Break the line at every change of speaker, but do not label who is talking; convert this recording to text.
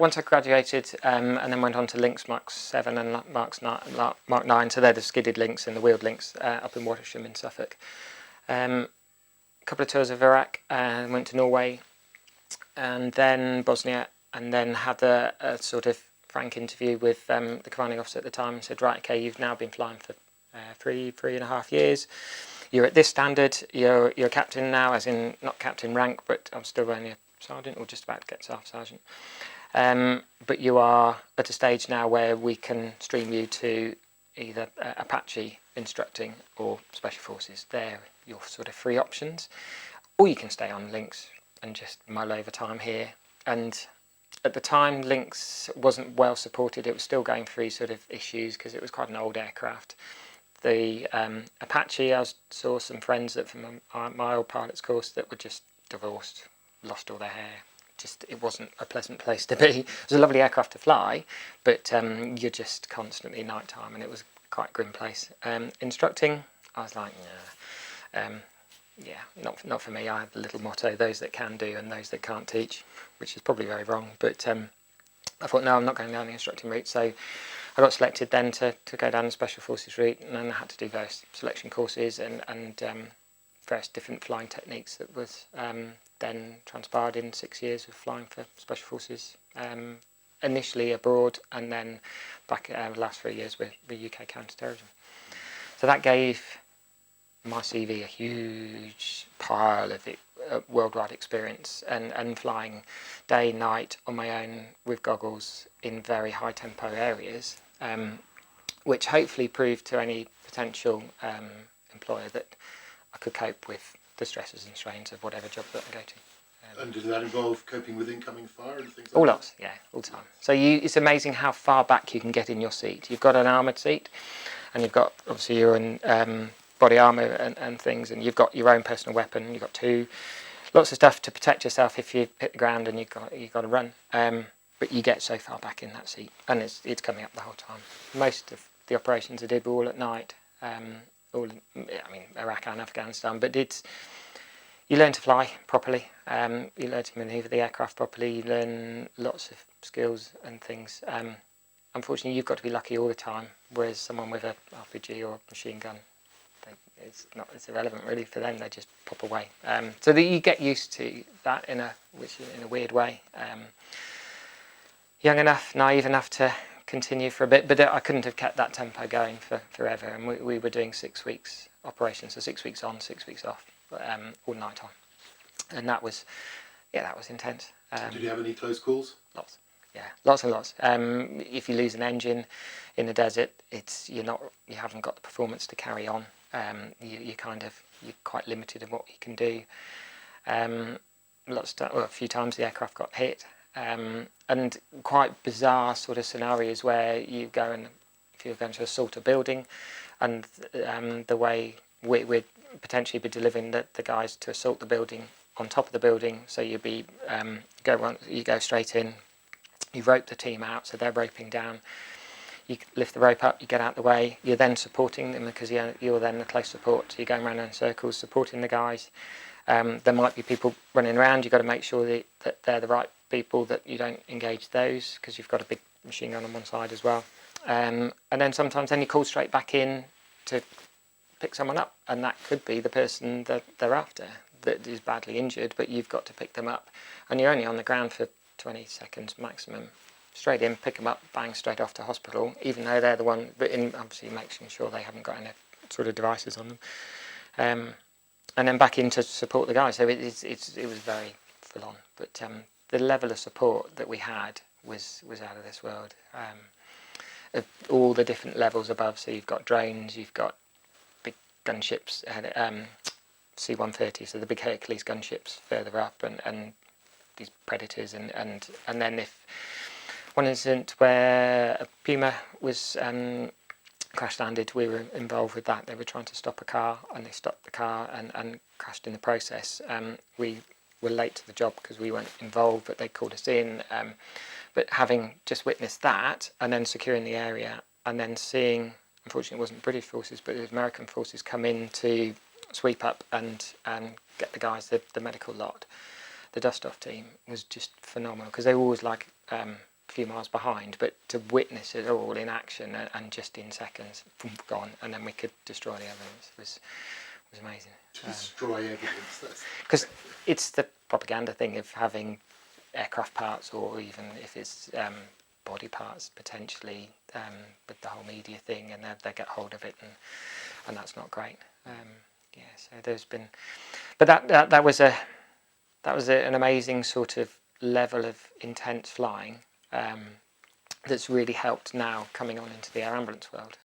once I graduated and then went on to Lynx Mark 7 and Mark 9, so they're the skidded Lynx and the wheeled Lynx up in Watersham in Suffolk. A couple of tours of Iraq, and went to Norway and then Bosnia, and then had a sort of frank interview with the commanding officer at the time and said, right, okay, you've now been flying for 3.5 years. You're at this standard, you're a captain now, as in not captain rank, but I'm still only a sergeant or just about to get staff sergeant. But you are at a stage now where we can stream you to either Apache instructing or Special Forces. They're your sort of free options. Or you can stay on Lynx and just mull over time here. And at the time, Lynx wasn't well supported. It was still going through sort of issues because it was quite an old aircraft. The Apache, I saw some friends that from my old pilot's course that were just divorced, lost all their hair. Just, it wasn't a pleasant place to be. It was a lovely aircraft to fly, but you're just constantly nighttime, and it was quite a grim place. Instructing, I was like, nah, yeah, not for me. I had the little motto: those that can do and those that can't teach, which is probably very wrong. But I thought, no, I'm not going down the instructing route. So I got selected then to go down the Special Forces route, and then I had to do various selection courses and various different flying techniques that was then transpired in 6 years of flying for Special Forces, initially abroad and then back the last 3 years with UK counter-terrorism. So that gave my CV a huge pile of worldwide experience and flying day, night on my own with goggles in very high tempo areas, which hopefully proved to any potential employer that I could cope with the stresses and strains of whatever job that I go to.
And did that involve coping with incoming fire and things like
all
that?
lots, yeah, all the time. So it's amazing how far back you can get in your seat. You've got an armoured seat, and you've got, obviously you're in body armour and things, and you've got your own personal weapon, you've got lots of stuff to protect yourself if you hit the ground and you've got to run. But you get so far back in that seat, and it's coming up the whole time. Most of the operations I did were all at night, Iraq and Afghanistan, but you learn to fly properly, you learn to manoeuvre the aircraft properly, you learn lots of skills and things. Unfortunately, you've got to be lucky all the time, whereas someone with a RPG or a machine gun, it's irrelevant really for them. They just pop away. So that you get used to that in a weird way. Young enough, naive enough to continue for a bit, but I couldn't have kept that tempo going for forever. And we were doing 6 weeks operations, so 6 weeks on, 6 weeks off, all night on, and that was intense.
Did you have any close calls?
Lots. Yeah, lots and lots. If you lose an engine in the desert, you haven't got the performance to carry on. You're quite limited in what you can do. A few times the aircraft got hit, and quite bizarre sort of scenarios where you go and if you're going to assault a building, and the way we'd potentially be delivering the guys to assault the building on top of the building, so you go straight in. You rope the team out, so they're roping down. You lift the rope up, you get out of the way. You're then supporting them because you're then the close support. So you're going around in circles, supporting the guys. There might be people running around. You've got to make sure that they're the right people, that you don't engage those because you've got a big machine gun on one side as well. And then sometimes you call straight back in to pick someone up, and that could be the person that they're after that is badly injured, but you've got to pick them up. And you're only on the ground for 20 seconds maximum. Straight in, pick them up, bang, straight off to hospital, even though they're the one, but obviously making sure they haven't got any sort of devices on them. And then back in to support the guys. So it was very full on. But the level of support that we had was out of this world. Of all the different levels above, so you've got drones, you've got big gunships, C-130, so the big Hercules gunships further up, and these Predators, and then if one incident where a Puma was crash landed, we were involved with that. They were trying to stop a car, and they stopped the car and crashed in the process. We were late to the job because we weren't involved, but they called us in. But having just witnessed that, and then securing the area, and then seeing, unfortunately it wasn't British forces, but it was American forces come in to sweep up and get the guys, the medical lot, the dust-off team, was just phenomenal, because they were always like few miles behind, but to witness it all in action and just in seconds, boom, gone, and then we could destroy the evidence was amazing.
Destroy evidence.
Because it's the propaganda thing of having aircraft parts, or even if it's body parts potentially, with the whole media thing, and they get hold of it, and that's not great. So there's been, but that was an amazing sort of level of intense flying that's really helped now coming on into the air ambulance world.